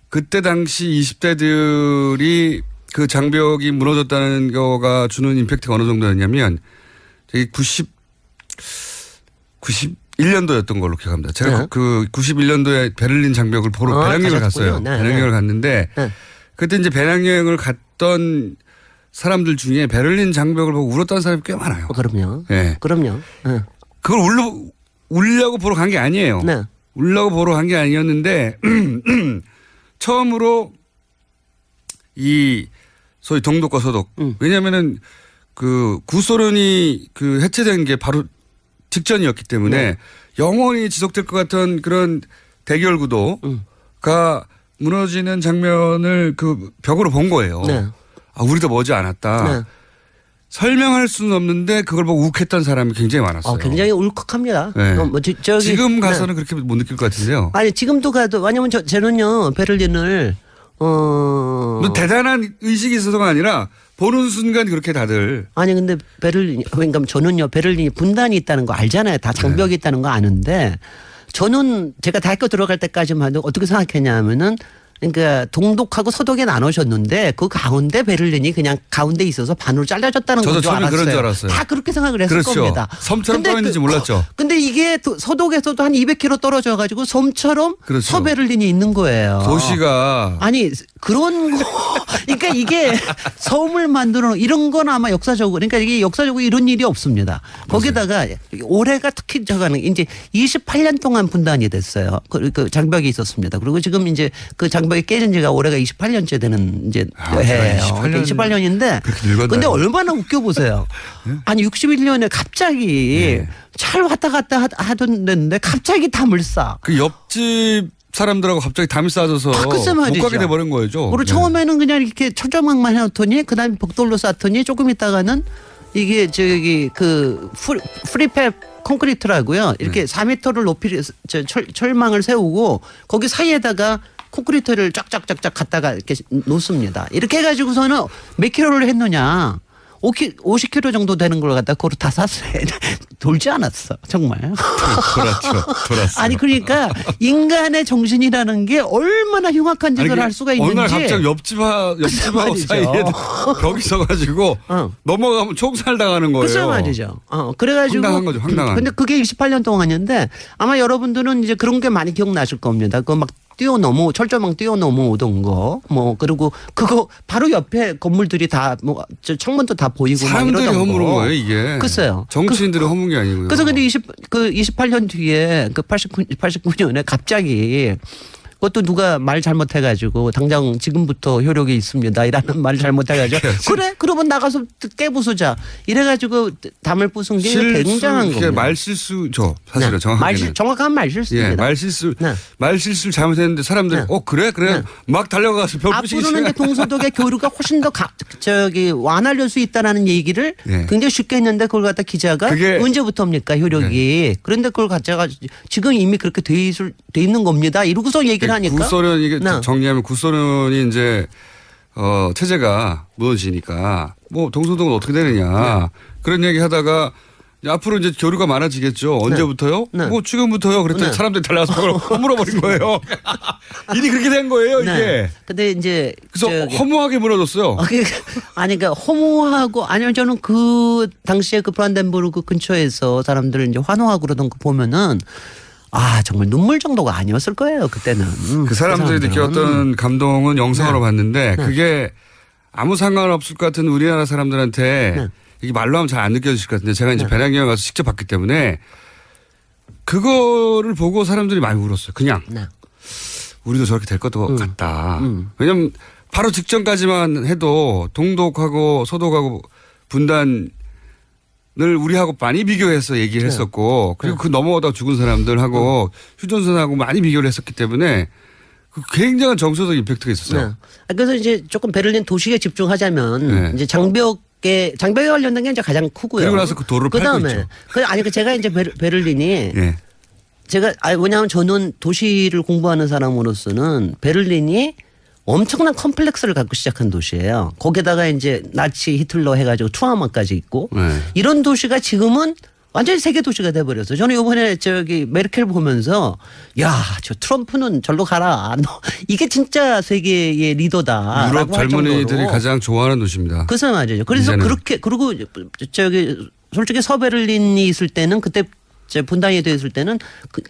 그때 당시 20대들이 그 장벽이 무너졌다는 거가 주는 임팩트가 어느 정도였냐면 저기 91년도였던 걸로 기억합니다. 제가 그 91년도에 베를린 장벽을 보러 배낭여행을 갔어요. 배낭여행을 갔는데 그때 이제 배낭여행을 갔던 사람들 중에 베를린 장벽을 보고 울었다는 사람이 꽤 많아요. 그럼요. 네. 그럼요. 그걸 울려고 보러 간 게 아니에요. 울려고 보러 간 게 아니었는데 처음으로 이 소위 동독과 서독. 왜냐하면은 그 구소련이 그 해체된 게 바로 직전이었기 때문에 영원히 지속될 것 같은 그런 대결 구도가 무너지는 장면을 그 벽으로 본 거예요. 우리도 머지 않았다. 설명할 수는 없는데 그걸 보고 욱했던 사람이 굉장히 많았어요. 굉장히 울컥합니다. 지금 가서는 그렇게 못 느낄 것 같은데요. 아니 지금도 가도 왜냐면 저는요 베를린을 뭐 대단한 의식이 있어서가 아니라 보는 순간 그렇게 다들. 아니 근데 베를린 그러니까 저는요 베를린이 분단이 있다는 거 알잖아요. 다 장벽이 있다는 거 아는데 저는 제가 대학교 들어갈 때까지만 해도 어떻게 생각했냐면은 그러니까 동독하고 서독에 나누셨는데 그 가운데 베를린이 그냥 가운데 있어서 반으로 잘라졌다는 건 저도 줄 처음에 알았어요. 그런 줄 알았어요. 다 그렇게 생각을 했을 그렇죠. 겁니다. 섬처럼 떠 있는지 몰랐죠. 근데 이게 서독에서도 한 200km 떨어져 가지고 섬처럼 그렇죠. 서베를린이 있는 거예요. 도시가 아니 그런 거 그러니까 이게 섬을 만들어 이런 건 아마 역사적으로 그러니까 이게 역사적으로 이런 일이 없습니다. 거기다가 올해가 특히 저가는 이제 28년 동안 분단이 됐어요. 그 장벽이 있었습니다. 그리고 지금 이제 그 장벽이 깨진 지가 올해가 28년째 되는 이제 해예요. 28년인데 근데 얼마나 웃겨 보세요. 아니 61년에 갑자기 잘 왔다 갔다 하던 데인데 갑자기 담을 쌓아. 그 옆집 사람들하고 갑자기 담이 쌓아져서 못 가게 돼버린 거죠. 그리고 처음에는 그냥 이렇게 철조망만 해놓더니 그다음에 벽돌로 쌓더니 조금 있다가는 이게 저기 그 프리팹 콘크리트라고요. 이렇게 4m를 높이 철망을 세우고 거기 사이에다가 콘크리트를 쫙쫙쫙쫙 갖다가 이렇게 놓습니다. 이렇게 해가지고서는 몇 킬로를 했느냐. 50km 정도 되는 걸 갖다 그걸 다 샀어요. 돌지 않았어. 정말. 돌았죠. 아니 그러니까 인간의 정신이라는 게 얼마나 흉악한 짓을 할 수가 있는지. 어느 날 갑자기 옆집하고 사이에 벽이 서가지고 넘어가면 총살 당하는 거예요. 글쎄 말이죠. 그래가지고. 황당한 거죠. 황당한. 근데 그게 28년 동안인데 아마 여러분들은 이제 그런 게 많이 기억나실 겁니다. 그거 막 철조망 뛰어넘어오던 거, 그리고 그거 바로 옆에 건물들이 다, 창문도 다 보이고. 사람들이 허물은 거예요, 이게. 글쎄요. 정치인들이 허문 게 아니고요. 그래서 근데 28년 뒤에 89년에 갑자기 그것도 누가 말 잘못해가지고 당장 지금부터 효력이 있습니다. 이라는 말 잘못해가지고 그래? 그러면 나가서 깨부수자. 이래가지고 담을 부순 게 굉장한 겁니다. 말실수죠. 사실은 정확하게는. 정확한 말실수입니다. 말실수를 잘못했는데 사람들이 그래? 막 달려가서 벽 부시기 앞으로는 이제 동서독의 교류가 훨씬 더 완화될 수 있다는 얘기를 굉장히 쉽게 했는데 그걸 갖다 기자가 언제부터입니까 효력이. 그런데 그걸 갖다가 지금 이미 그렇게 돼 있는 겁니다. 이러고서 얘기를 하니까. 구소련 이게 정리하면 구소련이 이제 체제가 무너지니까 동서독은 어떻게 되느냐 그런 얘기 하다가 앞으로 이제 교류가 많아지겠죠. 언제부터요? 지금부터요. 그랬더니 사람들이 달려와서 그걸 허물어버린 거예요. 일이 그렇게 된 거예요, 이게. 근데 이제 그래서 허무하게 무너졌어요. 아니 그러니까 허무하고 아니면 저는 그 당시에 그 브란덴부르크 근처에서 사람들 이제 환호하고 그러던 거 보면은. 정말 눈물 정도가 아니었을 거예요, 그때는. 그 사람들이 느꼈던 감동은 영상으로 봤는데 그게 아무 상관없을 것 같은 우리나라 사람들한테 이게 말로 하면 잘 안 느껴지실 것 같은데 제가 이제 배낭여행 가서 직접 봤기 때문에 그거를 보고 사람들이 많이 울었어요. 그냥. 우리도 저렇게 될 것도 같다. 왜냐면 바로 직전까지만 해도 동독하고 서독하고 분단 늘 우리하고 많이 비교해서 얘기를 했었고 그리고 그 넘어오다 죽은 사람들하고 휴전선하고 많이 비교를 했었기 때문에 그 굉장한 정서적 임팩트가 있었어요. 그래서 이제 조금 베를린 도시에 집중하자면 이제 장벽에 관련된 게 이제 가장 크고요. 그리고 나서 그 도로를 팔고 있죠. 제가 이제 베를린이 제가 왜냐하면 저는 도시를 공부하는 사람으로서는 베를린이 엄청난 컴플렉스를 갖고 시작한 도시예요. 거기다가 이제 나치 히틀러 해가지고 트라우마까지 있고 이런 도시가 지금은 완전히 세계 도시가 돼버렸어요. 저는 이번에 메르켈 보면서 저 트럼프는 절로 가라. 이게 진짜 세계의 리더다. 유럽 젊은이들이 가장 좋아하는 도시입니다. 그래서 맞아요. 그래서 이제는. 그리고 솔직히 서베를린이 있을 때는 그때 분단이 되었을 때는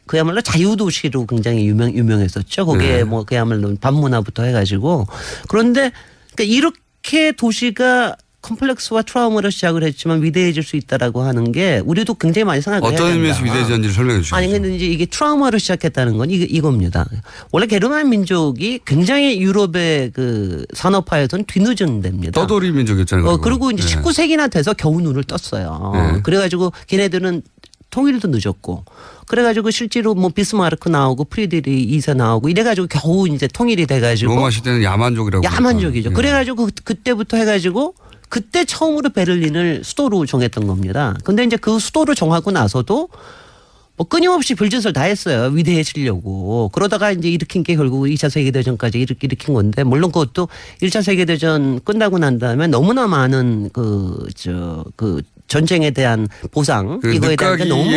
그야말로 자유도시로 굉장히 유명했었죠. 거기에 그야말로 반문화부터 해가지고. 그런데 그러니까 이렇게 도시가 컴플렉스와 트라우마로 시작을 했지만 위대해질 수 있다라고 하는 게 우리도 굉장히 많이 생각해야 된다. 어떤 의미에서 위대해졌는지 설명해 주시죠. 아니 근데 이제 이게 트라우마로 시작했다는 건 이겁니다. 원래 게르만 민족이 굉장히 유럽의 그 산업화에서는 뒤늦은 데입니다. 떠돌이 민족이었잖아요. 그리고 이제 19세기나 돼서 겨우 눈을 떴어요. 그래가지고 걔네들은 통일도 늦었고 그래가지고 실제로 비스마르크 나오고 프리드리 2세 나오고 이래가지고 겨우 이제 통일이 돼가지고 로마 시대는 야만족이라고 야만족이죠. 그래가지고 그때부터 해가지고 그때 처음으로 베를린을 수도로 정했던 겁니다. 근데 이제 그 수도로 정하고 나서도 뭐 끊임없이 별짓을 다 했어요. 위대해지려고. 그러다가 이제 일으킨 게 결국 2차 세계대전까지 일으킨 건데, 물론 그것도 1차 세계대전 끝나고 난 다음에 너무나 많은 그 전쟁에 대한 보상, 이거에 대한 게 너무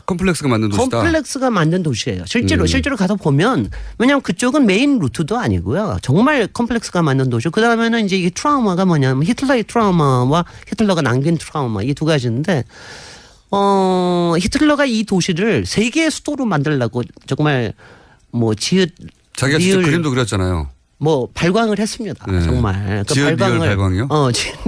컴플렉스가 만든 도시다. 컴플렉스가 만든 도시예요. 실제로 가서 보면, 왜냐하면 그쪽은 메인 루트도 아니고요. 정말 컴플렉스가 만든 도시. 그 다음에는 이제 이게 트라우마가 뭐냐면 히틀러의 트라우마와 히틀러가 남긴 트라우마, 이 두 가지인데, 히틀러가 이 도시를 세계의 수도로 만들려고 정말 뭐 자기가 직접 그림도 그렸잖아요. 뭐 발광을 했습니다. 네. 정말 그 발광이요?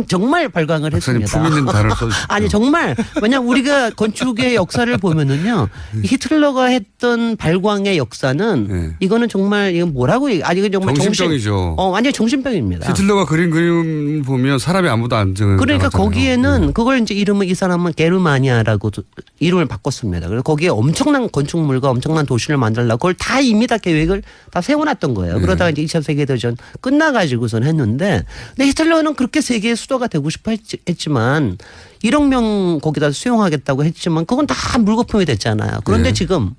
정말 발광을 했습니다. 품 있는 단어를 써주십시오. 아니 정말 왜냐면 우리가 건축의 역사를 보면은요, 히틀러가 했던 발광의 역사는 이거는 정말 이건 뭐라고 아니 이거 정말 정신병이죠. 완전 정신병입니다. 히틀러가 그린 그림 보면 사람이 아무도 안 정해. 그러니까 거기에는 그걸 이제 이 사람은 게르마니아라고 이름을 바꿨습니다. 그래서 거기에 엄청난 건축물과 엄청난 도시를 만들려고 그걸 다 이미 다 계획을 다 세워놨던 거예요. 그러다가 이제 2차 세계대전 끝나가지고선 했는데, 근데 히틀러는 그렇게 세계의 수도가 되고 싶어 했지만 1억 명 거기다 수용하겠다고 했지만 그건 다 물거품이 됐잖아요. 그런데 지금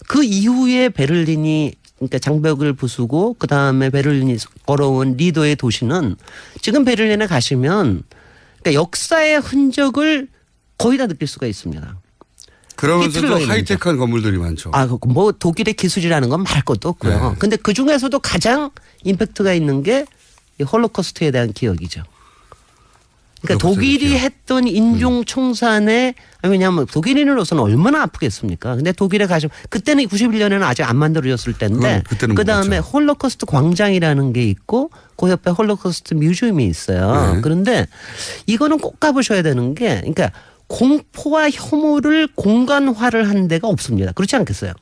그 이후에 베를린이 그러니까 장벽을 부수고 그 다음에 베를린이 걸어온 리더의 도시는 지금 베를린에 가시면 그러니까 역사의 흔적을 거의 다 느낄 수가 있습니다. 그러면서도 하이테크한 건물들이 많죠. 뭐 독일의 기술이라는 건 말 것도 없고요. 근데 그 중에서도 가장 임팩트가 있는 게 이 홀로코스트에 대한 기억이죠. 그러니까 독일이 했던 인종 청산에, 왜냐하면 독일인으로서는 얼마나 아프겠습니까? 근데 독일에 가시면 그때는 91년에는 아직 안 만들어졌을 때인데, 그 다음에 홀로코스트 광장이라는 게 있고 그 옆에 홀로코스트 뮤지엄이 있어요. 그런데 이거는 꼭 가보셔야 되는 게, 그러니까 공포와 혐오를 공간화를 한 데가 없습니다. 그렇지 않겠어요?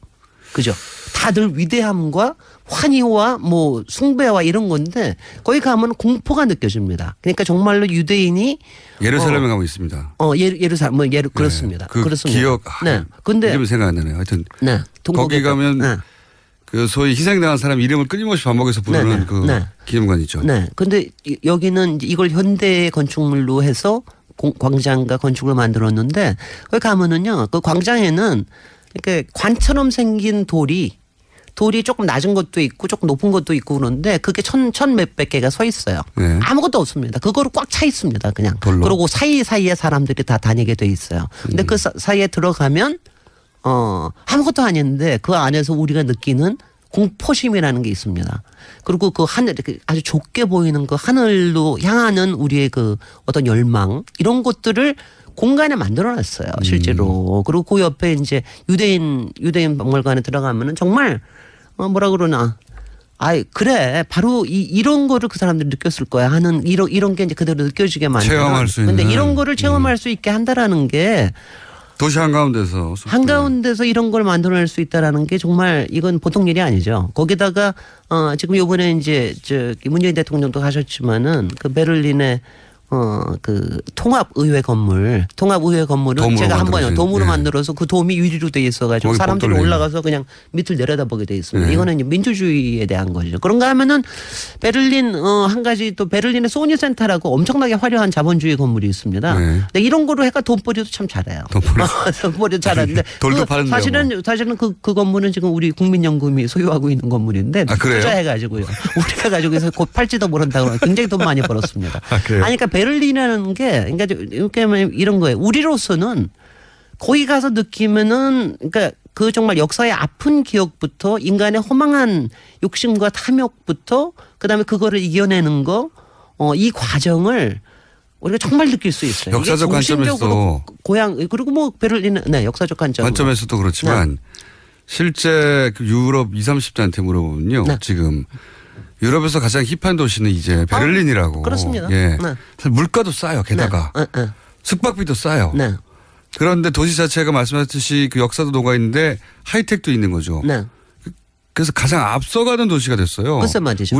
그죠? 다들 위대함과 환희와 뭐 숭배와 이런 건데 거기 가면 공포가 느껴집니다. 그러니까 정말로 유대인이 예루살렘에 가고 있습니다. 예루살렘 그렇습니다. 그렇습니다. 기억. 네. 근데 이름 생각 안 나네요. 하여튼 거기 동국에 가면 그 소위 희생당한 사람 이름을 끊임없이 반복해서 부르는 기념관 있죠. 네. 근데 여기는 이걸 현대 건축물로 해서 광장과 건축을 만들었는데 거기 가면은요, 그 광장에는 이렇게 관처럼 생긴 돌이 조금 낮은 것도 있고 조금 높은 것도 있고 그런데 그게 천 몇백 개가 서 있어요. 아무것도 없습니다. 그거로 꽉 차 있습니다. 그냥. 돌로. 그리고 사이사이에 사람들이 다 다니게 돼 있어요. 근데 그 사이에 들어가면 아무것도 아닌데 그 안에서 우리가 느끼는 공포심이라는 게 있습니다. 그리고 그 하늘, 아주 좁게 보이는 그 하늘로 향하는 우리의 그 어떤 열망, 이런 것들을 공간에 만들어놨어요, 실제로. 그리고 그 옆에 이제 유대인 박물관에 들어가면은 정말 뭐라 그러나, 그래, 바로 이런 거를 그 사람들이 느꼈을 거야 하는 이런 게 이제 그대로 느껴지게 만드는. 체험할 수 있는. 근데 이런 거를 체험할 수 있게 한다라는 게. 도시 한가운데서 이런 걸 만들어낼 수 있다라는 게 정말 이건 보통 일이 아니죠. 거기다가 지금 요번에 이제 문재인 대통령도 가셨지만은 그 베를린의 그 통합의회 건물은 제가 한번 돔으로 만들어서 그 돔이 유리로 돼 있어가지고 사람들이 올라가서 그냥 밑을 내려다보게 돼 있습니다. 이거는 이제 민주주의에 대한 거죠. 그런가 하면은 베를린 한 가지 또 베를린의 소니센터라고 엄청나게 화려한 자본주의 건물이 있습니다. 근데 이런 거로 해가 돈벌이도 참 잘해요. 돈벌이도 잘하는데 돌도 파는데요. 사실은 그 건물은 지금 우리 국민연금이 소유하고 있는 건물인데 투자해가지고요. 우리가 가지고 있어서 곧 팔지도 모른다고 굉장히 돈 많이 벌었습니다. 그러니까 베를린이라는 게, 그러니까 이렇게 이런 거예요. 우리로서는 거기 가서 느끼면은, 그러니까 그 정말 역사의 아픈 기억부터 인간의 허망한 욕심과 탐욕부터 그다음에 그거를 이겨내는 거, 이 과정을 우리가 정말 느낄 수 있어요. 역사적 관점에서 그리고 뭐 베를린은 역사적 관점에서도 그렇지만 실제 유럽 20, 30대한테 물어보면요, 지금. 유럽에서 가장 힙한 도시는 이제 베를린이라고. 그렇습니다. 사실 물가도 싸요. 게다가 숙박비도 싸요. 그런데 도시 자체가 말씀하셨듯이 그 역사도 녹아 있는데 하이텍도 있는 거죠. 그래서 가장 앞서가는 도시가 됐어요. 그것은 맞죠.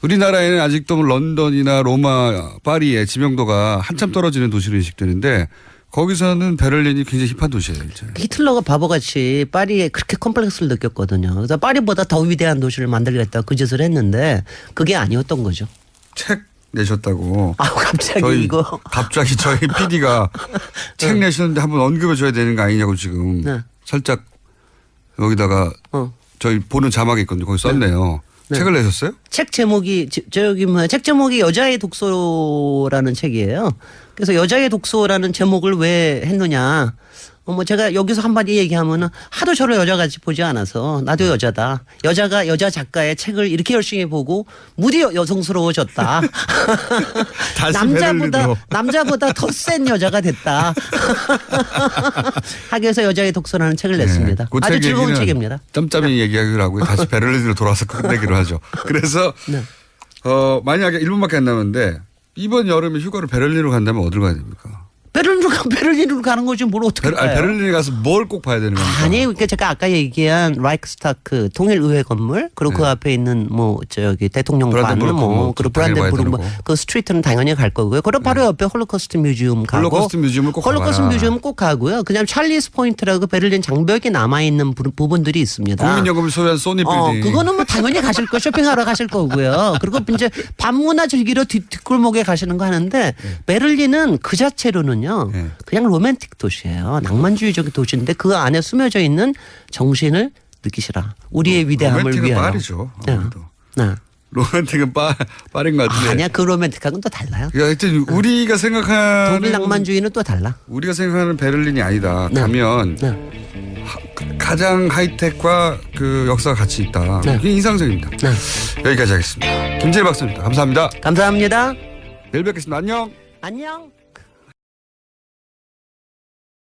우리나라에는 아직도 런던이나 로마, 파리의 지명도가 한참 떨어지는 도시로 인식되는데 거기서는 베를린이 굉장히 힙한 도시예요. 이제. 히틀러가 바보같이 파리에 그렇게 컴플렉스를 느꼈거든요. 그래서 파리보다 더 위대한 도시를 만들겠다고 그 짓을 했는데 그게 아니었던 거죠. 책 내셨다고. 갑자기 이거. 갑자기 저희 PD가 책 내셨는데 한번 언급해 줘야 되는 거 아니냐고 지금 살짝 여기다가 저희 보는 자막이 있거든요. 거기 썼네요. 책을 내셨어요? 책 제목이 책 제목이 여자의 독서라는 책이에요. 그래서 여자의 독서라는 제목을 왜 했느냐? 뭐 제가 여기서 한마디 얘기하면은 하도 저를 여자같이 보지 않아서 나도 여자다. 여자가 여자 작가의 책을 이렇게 열심히 보고 무디 여성스러워졌다. 남자보다 더 센 여자가 됐다. 하기 위해서 여자의 독서라는 책을 냈습니다. 그 아주 즐거운 책입니다. 짬짬이 얘기하기로 하고요. 다시 베를린으로 돌아와서 끝내기로 하죠. 그래서 만약에 1분밖에 안 남았는데 이번 여름에 휴가를 베를린으로 간다면 어디로 가야 됩니까? 베를린으로 가는 거지 뭘 어떻게 가요? 베를린에 가서 뭘 꼭 봐야 되는 겁니까? 아니, 그러니까 제가 아까 얘기한 라이크스타크 통일의회 건물 그리고 그 앞에 있는 뭐 저기 대통령관 그리고 브란덴부르크 그 스트리트는 당연히 갈 거고요. 그리고 바로 옆에 홀로코스트 뮤지엄 가고 홀로코스트 뮤지엄을 꼭 가고요. 그냥 찰리스 포인트라고 베를린 장벽에 남아 있는 부분들이 있습니다. 국민연금을 소유한 소니 빌딩. 그거는 뭐 당연히 가실 거 쇼핑하러 가실 거고요. 그리고 이제 밤문화 즐기러 뒷골목에 가시는 거 하는데 베를린은 그 자체로는요. 그냥 로맨틱 도시예요. 낭만주의적 도시인데 그 안에 숨겨져 있는 정신을 느끼시라. 우리의 위대함을 위하여. 로맨틱은 파리죠. 로맨틱은 파리인 것 같은데. 아니야. 그 로맨틱하고는 또 달라요. 하여튼 우리가 생각하는 독일 낭만주의는 또 달라. 우리가 생각하는 베를린이 아니다. 가면 가장 하이텍과 그 역사가 같이 있다. 그게 인상적입니다. 여기까지 하겠습니다. 김재일 박사입니다. 감사합니다. 감사합니다. 내일 뵙겠습니다. 안녕. 안녕.